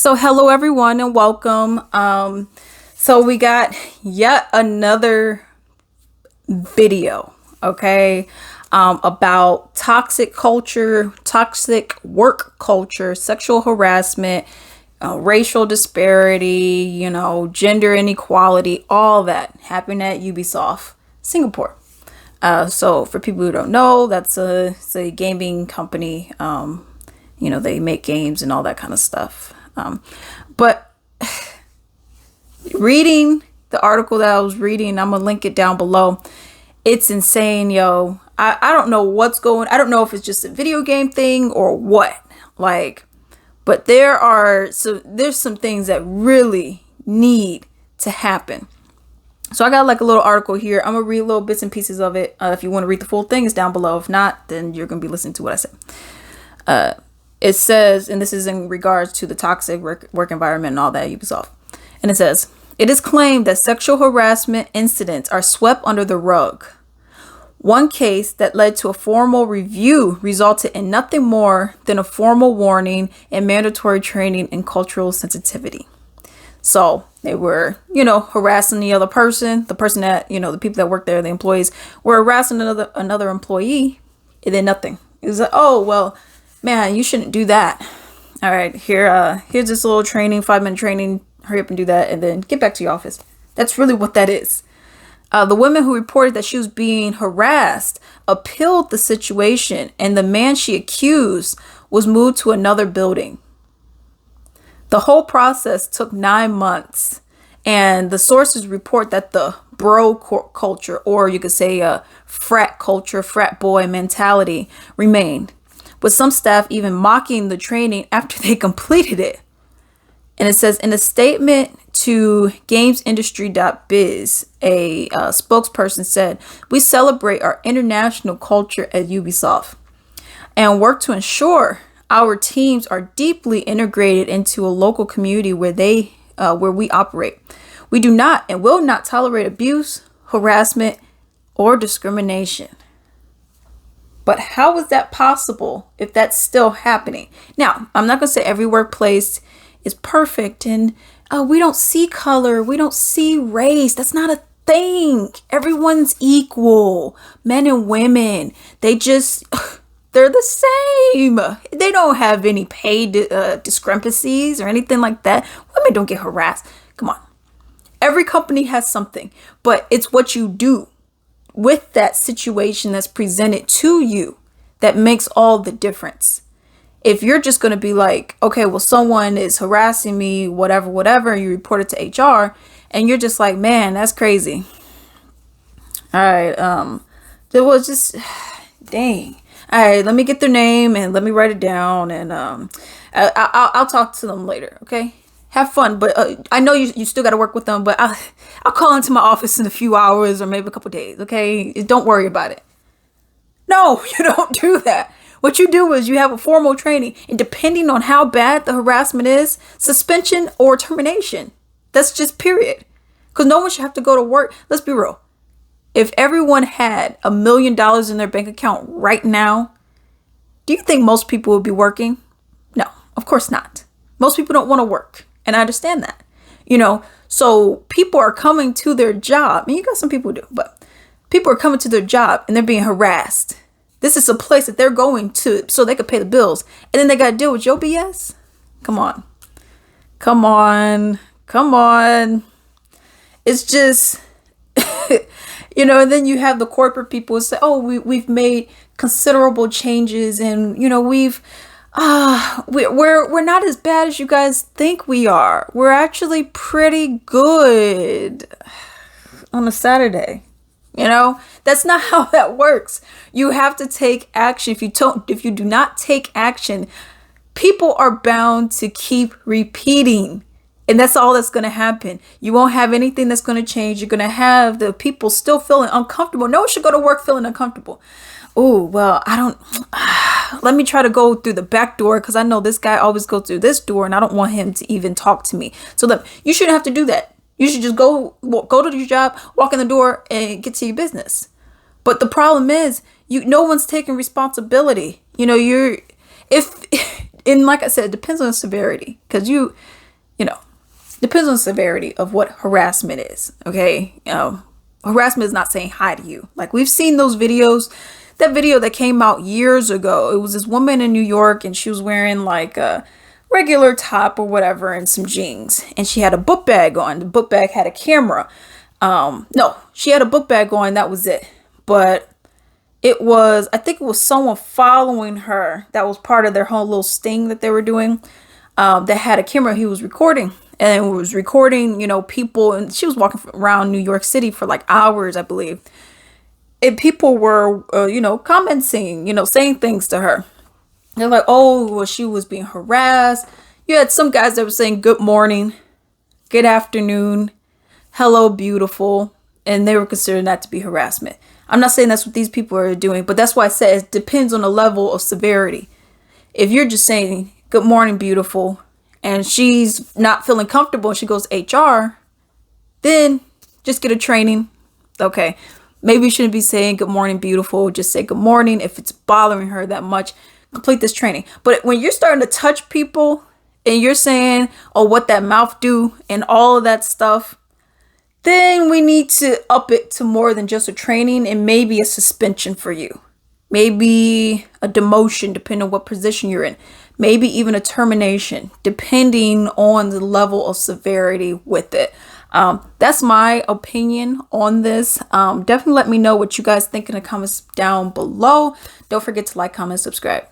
So hello everyone and welcome. So we got yet another video, okay, about toxic culture, toxic work culture, sexual harassment, racial disparity, gender inequality, all that happened at Ubisoft, Singapore. So for people who don't know, it's a gaming company. They make games and all that kind of stuff. But reading the article that I was reading, I'm gonna link it down below. It's insane, yo. I don't know what's going. I don't know if it's just a video game thing or what. But there's some things that really need to happen. So I got like a little article here. I'm gonna read little bits and pieces of it. If you want to read the full thing, it's down below. If not, then you're gonna be listening to what I said. It says, and this is in regards to the toxic work environment and all that at Ubisoft. And it says, it is claimed that sexual harassment incidents are swept under the rug. One case that led to a formal review resulted in nothing more than a formal warning and mandatory training in cultural sensitivity. So they were, harassing the other person, the person that, the people that work there, the employees were harassing another employee, and then nothing. It was like, oh, well, man, you shouldn't do that. All right, here's this little training, 5-minute training. Hurry up and do that, and then get back to your office. That's really what that is. The woman who reported that she was being harassed appealed the situation, and the man she accused was moved to another building. The whole process took 9 months, and the sources report that the bro culture, or you could say frat culture, frat boy mentality, remained, with some staff even mocking the training after they completed it. And it says, in a statement to gamesindustry.biz, a spokesperson said, "We celebrate our international culture at Ubisoft and work to ensure our teams are deeply integrated into a local community where we operate. We do not and will not tolerate abuse, harassment, or discrimination." But how is that possible if that's still happening? Now, I'm not going to say every workplace is perfect and we don't see color, we don't see race. That's not a thing. Everyone's equal, men and women. They're the same. They don't have any pay discrepancies or anything like that. Women don't get harassed. Come on. Every company has something, but it's what you do with that situation that's presented to you that makes all the difference. If you're just going to be like, okay, well, someone is harassing me, whatever, and you report it to HR, and you're just like, man, that's crazy. All right. There was just, dang. All right, let me get their name and let me write it down, and I'll talk to them later. Okay. Have fun, but I know you still got to work with them, but I'll call into my office in a few hours or maybe a couple days, okay? Don't worry about it. No, you don't do that. What you do is you have a formal training, and depending on how bad the harassment is, suspension or termination. That's just period. Because no one should have to go to work. Let's be real. If everyone had $1 million in their bank account right now, do you think most people would be working? No, of course not. Most people don't want to work. And I understand that, so people are coming to their job, and you got some people who do, but people are coming to their job and they're being harassed. This is a place that they're going to so they could pay the bills, and then they got to deal with your BS. Come on. It's just, and then you have the corporate people who say, oh, we've made considerable changes, and, we're not as bad as you guys think we are. We're actually pretty good on a Saturday. That's not how that works. You have to take action. If you do not take action, people are bound to keep repeating. And that's all that's going to happen. You won't have anything that's going to change. You're going to have the people still feeling uncomfortable. No one should go to work feeling uncomfortable. Oh, well, let me try to go through the back door because I know this guy always goes through this door and I don't want him to even talk to me. So you shouldn't have to do that. You should just go to your job, walk in the door, and get to your business. But the problem is, no one's taking responsibility. If and like I said, it depends on the severity, because you know, depends on the severity of what harassment is. Okay. Harassment is not saying hi to you. Like, we've seen those videos. That video that came out years ago, it was this woman in New York, and she was wearing like a regular top or whatever and some jeans, and she had a book bag on. The book bag had a camera. No, she had a book bag on. That was it. But I think it was someone following her. That was part of their whole little sting that they were doing. That had a camera. He was recording, and was recording, people. And she was walking around New York City for like hours, I believe. And people were, commenting, saying things to her. They're like, oh, well, she was being harassed. You had some guys that were saying good morning, good afternoon, hello, beautiful. And they were considering that to be harassment. I'm not saying that's what these people are doing, but that's why I said it depends on the level of severity. If you're just saying good morning, beautiful, and she's not feeling comfortable and she goes to HR, then just get a training. Okay. Maybe you shouldn't be saying good morning, beautiful. Just say good morning. If it's bothering her that much, complete this training. But when you're starting to touch people and you're saying, oh, what that mouth do and all of that stuff, then we need to up it to more than just a training, and maybe a suspension for you. Maybe a demotion, depending on what position you're in. Maybe even a termination, depending on the level of severity with it. That's my opinion on this. Definitely let me know what you guys think in the comments down below. Don't forget to like, comment, subscribe.